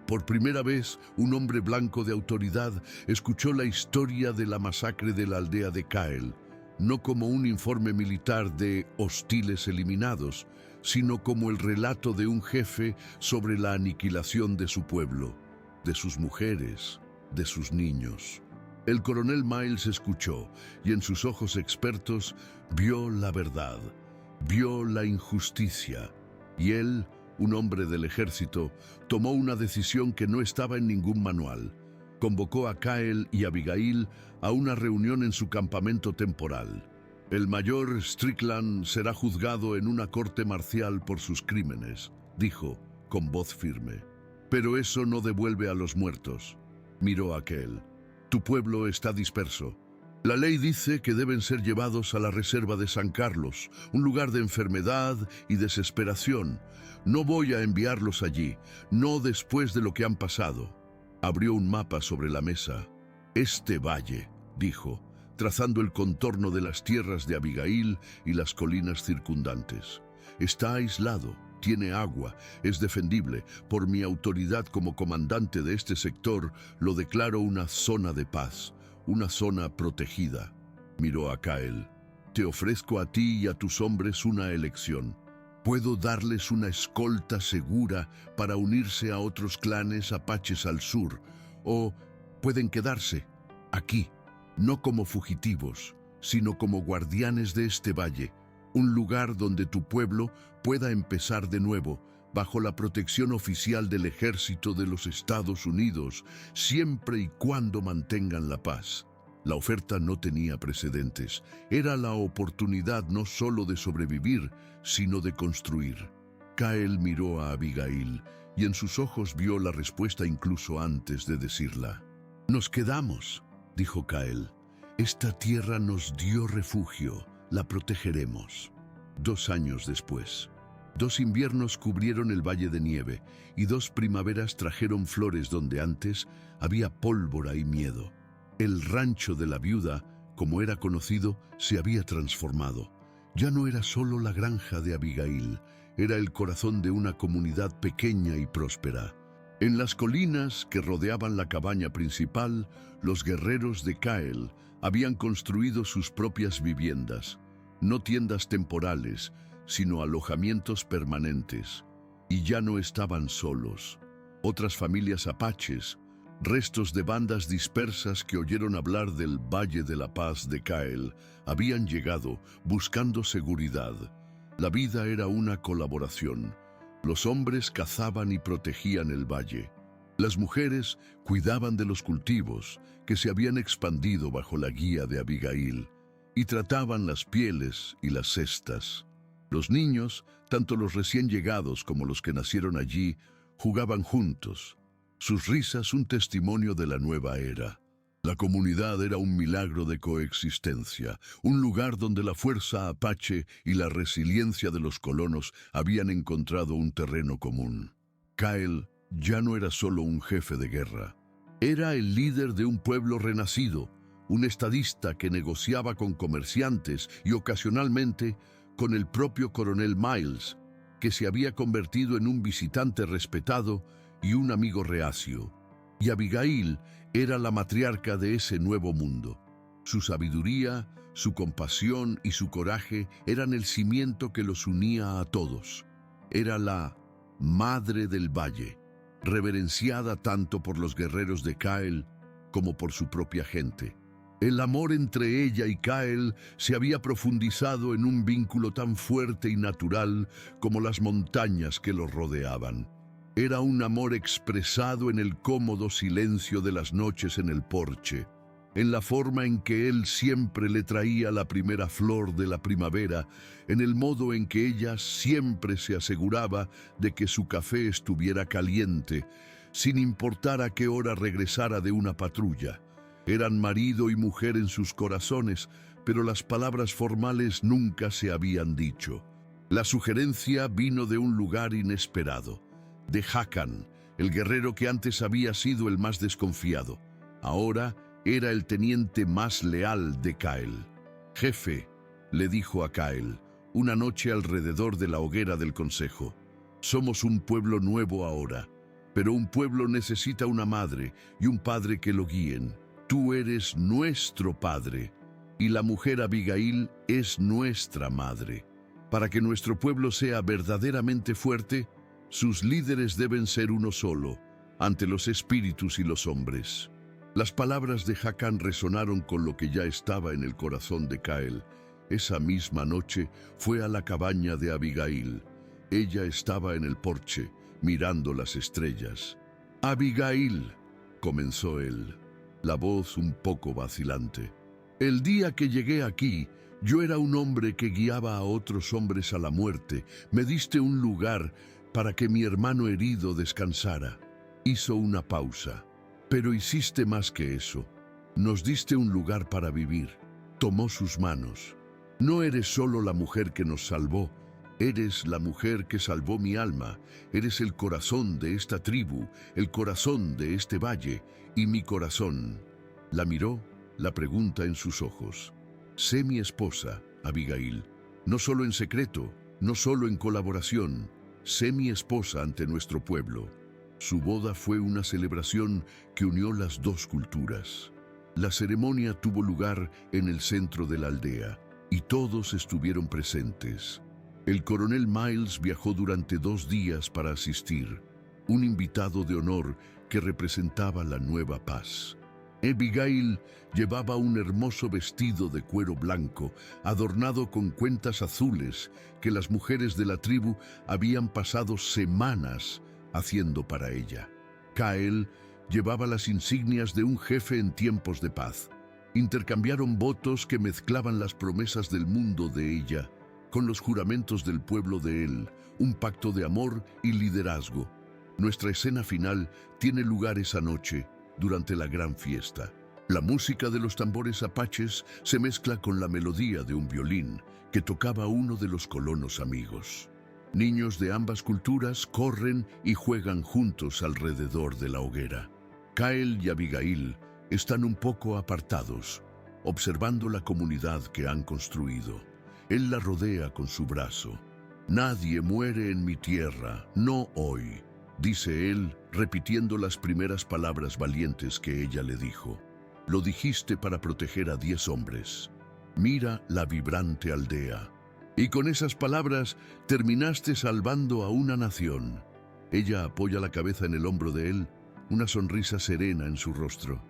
A: Por primera vez, un hombre blanco de autoridad escuchó la historia de la masacre de la aldea de Kyle, no como un informe militar de hostiles eliminados, sino como el relato de un jefe sobre la aniquilación de su pueblo, de sus mujeres, de sus niños. El coronel Miles escuchó, y en sus ojos expertos vio la verdad, vio la injusticia, y él, un hombre del ejército, tomó una decisión que no estaba en ningún manual. Convocó a Kyle y Abigail a una reunión en su campamento temporal. El mayor Strickland será juzgado en una corte marcial por sus crímenes, dijo con voz firme. Pero eso no devuelve a los muertos. Miró a aquel. Tu pueblo está disperso. La ley dice que deben ser llevados a la reserva de San Carlos, un lugar de enfermedad y desesperación. No voy a enviarlos allí, no después de lo que han pasado. Abrió un mapa sobre la mesa. Este valle, dijo, trazando el contorno de las tierras de Abigail y las colinas circundantes. Está aislado, tiene agua, es defendible. Por mi autoridad como comandante de este sector, lo declaro una zona de paz. Una zona protegida. Miró a Kyle. Te ofrezco a ti y a tus hombres una elección. Puedo darles una escolta segura para unirse a otros clanes apaches al sur, o pueden quedarse aquí, no como fugitivos, sino como guardianes de este valle, un lugar donde tu pueblo pueda empezar de nuevo, bajo la protección oficial del ejército de los Estados Unidos, siempre y cuando mantengan la paz. La oferta no tenía precedentes. Era la oportunidad no solo de sobrevivir, sino de construir. Kyle miró a Abigail y en sus ojos vio la respuesta incluso antes de decirla. Nos quedamos, dijo Kyle. Esta tierra nos dio refugio, la protegeremos. 2 años después. 2 inviernos cubrieron el valle de nieve y 2 primaveras trajeron flores donde antes había pólvora y miedo. El rancho de la viuda, como era conocido, se había transformado. Ya no era solo la granja de Abigail, era el corazón de una comunidad pequeña y próspera. En las colinas que rodeaban la cabaña principal, los guerreros de Kyle habían construido sus propias viviendas, no tiendas temporales, sino alojamientos permanentes. Y ya no estaban solos. Otras familias apaches, restos de bandas dispersas que oyeron hablar del Valle de la Paz de Kyle, habían llegado buscando seguridad. La vida era una colaboración. Los hombres cazaban y protegían el valle. Las mujeres cuidaban de los cultivos que se habían expandido bajo la guía de Abigail y trataban las pieles y las cestas. Los niños, tanto los recién llegados como los que nacieron allí, jugaban juntos. Sus risas un testimonio de la nueva era. La comunidad era un milagro de coexistencia, un lugar donde la fuerza apache y la resiliencia de los colonos habían encontrado un terreno común. Kyle ya no era solo un jefe de guerra. Era el líder de un pueblo renacido, un estadista que negociaba con comerciantes y ocasionalmente con el propio coronel Miles, que se había convertido en un visitante respetado y un amigo reacio. Y Abigail era la matriarca de ese nuevo mundo. Su sabiduría, su compasión y su coraje eran el cimiento que los unía a todos. Era la Madre del Valle, reverenciada tanto por los guerreros de Kyle como por su propia gente. El amor entre ella y Kyle se había profundizado en un vínculo tan fuerte y natural como las montañas que los rodeaban. Era un amor expresado en el cómodo silencio de las noches en el porche, en la forma en que él siempre le traía la primera flor de la primavera, en el modo en que ella siempre se aseguraba de que su café estuviera caliente, sin importar a qué hora regresara de una patrulla. Eran marido y mujer en sus corazones, pero las palabras formales nunca se habían dicho. La sugerencia vino de un lugar inesperado, de Hakan, el guerrero que antes había sido el más desconfiado. Ahora era el teniente más leal de Kyle. «Jefe», le dijo a Kyle, una noche alrededor de la hoguera del consejo, «somos un pueblo nuevo ahora, pero un pueblo necesita una madre y un padre que lo guíen. Tú eres nuestro padre, y la mujer Abigail es nuestra madre. Para que nuestro pueblo sea verdaderamente fuerte, sus líderes deben ser uno solo, ante los espíritus y los hombres». Las palabras de Hakan resonaron con lo que ya estaba en el corazón de Kyle. Esa misma noche fue a la cabaña de Abigail. Ella estaba en el porche, mirando las estrellas. «Abigail», comenzó él, la voz un poco vacilante. «El día que llegué aquí, yo era un hombre que guiaba a otros hombres a la muerte. Me diste un lugar para que mi hermano herido descansara». Hizo una pausa. «Pero hiciste más que eso. Nos diste un lugar para vivir». Tomó sus manos. «No eres solo la mujer que nos salvó, eres la mujer que salvó mi alma. Eres el corazón de esta tribu, el corazón de este valle, y mi corazón». La miró, la pregunta en sus ojos. «Sé mi esposa, Abigail, no solo en secreto, no solo en colaboración. Sé mi esposa ante nuestro pueblo». Su boda fue una celebración que unió las dos culturas. La ceremonia tuvo lugar en el centro de la aldea, y todos estuvieron presentes. El coronel Miles viajó durante 2 días para asistir, un invitado de honor que representaba la nueva paz. Abigail llevaba un hermoso vestido de cuero blanco, adornado con cuentas azules que las mujeres de la tribu habían pasado semanas haciendo para ella. Kyle llevaba las insignias de un jefe en tiempos de paz. Intercambiaron votos que mezclaban las promesas del mundo de ella con los juramentos del pueblo de él, un pacto de amor y liderazgo. Nuestra escena final tiene lugar esa noche, durante la gran fiesta. La música de los tambores apaches se mezcla con la melodía de un violín que tocaba uno de los colonos amigos. Niños de ambas culturas corren y juegan juntos alrededor de la hoguera. Kyle y Abigail están un poco apartados, observando la comunidad que han construido. Él la rodea con su brazo. «Nadie muere en mi tierra, no hoy», dice él, repitiendo las primeras palabras valientes que ella le dijo. «Lo dijiste para proteger a 10 hombres. Mira la vibrante aldea. Y con esas palabras terminaste salvando a una nación». Ella apoya la cabeza en el hombro de él, una sonrisa serena en su rostro.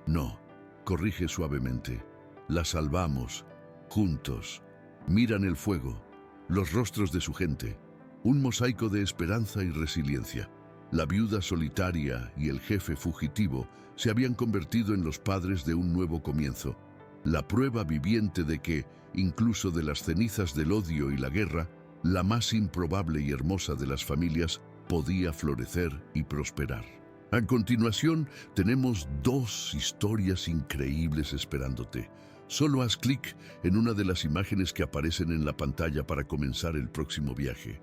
A: «No», corrige suavemente, «la salvamos, juntos». Miran el fuego, los rostros de su gente, un mosaico de esperanza y resiliencia. La viuda solitaria y el jefe fugitivo se habían convertido en los padres de un nuevo comienzo, la prueba viviente de que, incluso de las cenizas del odio y la guerra, la más improbable y hermosa de las familias podía florecer y prosperar. A continuación, tenemos 2 historias increíbles esperándote. Solo haz clic en una de las imágenes que aparecen en la pantalla para comenzar el próximo viaje.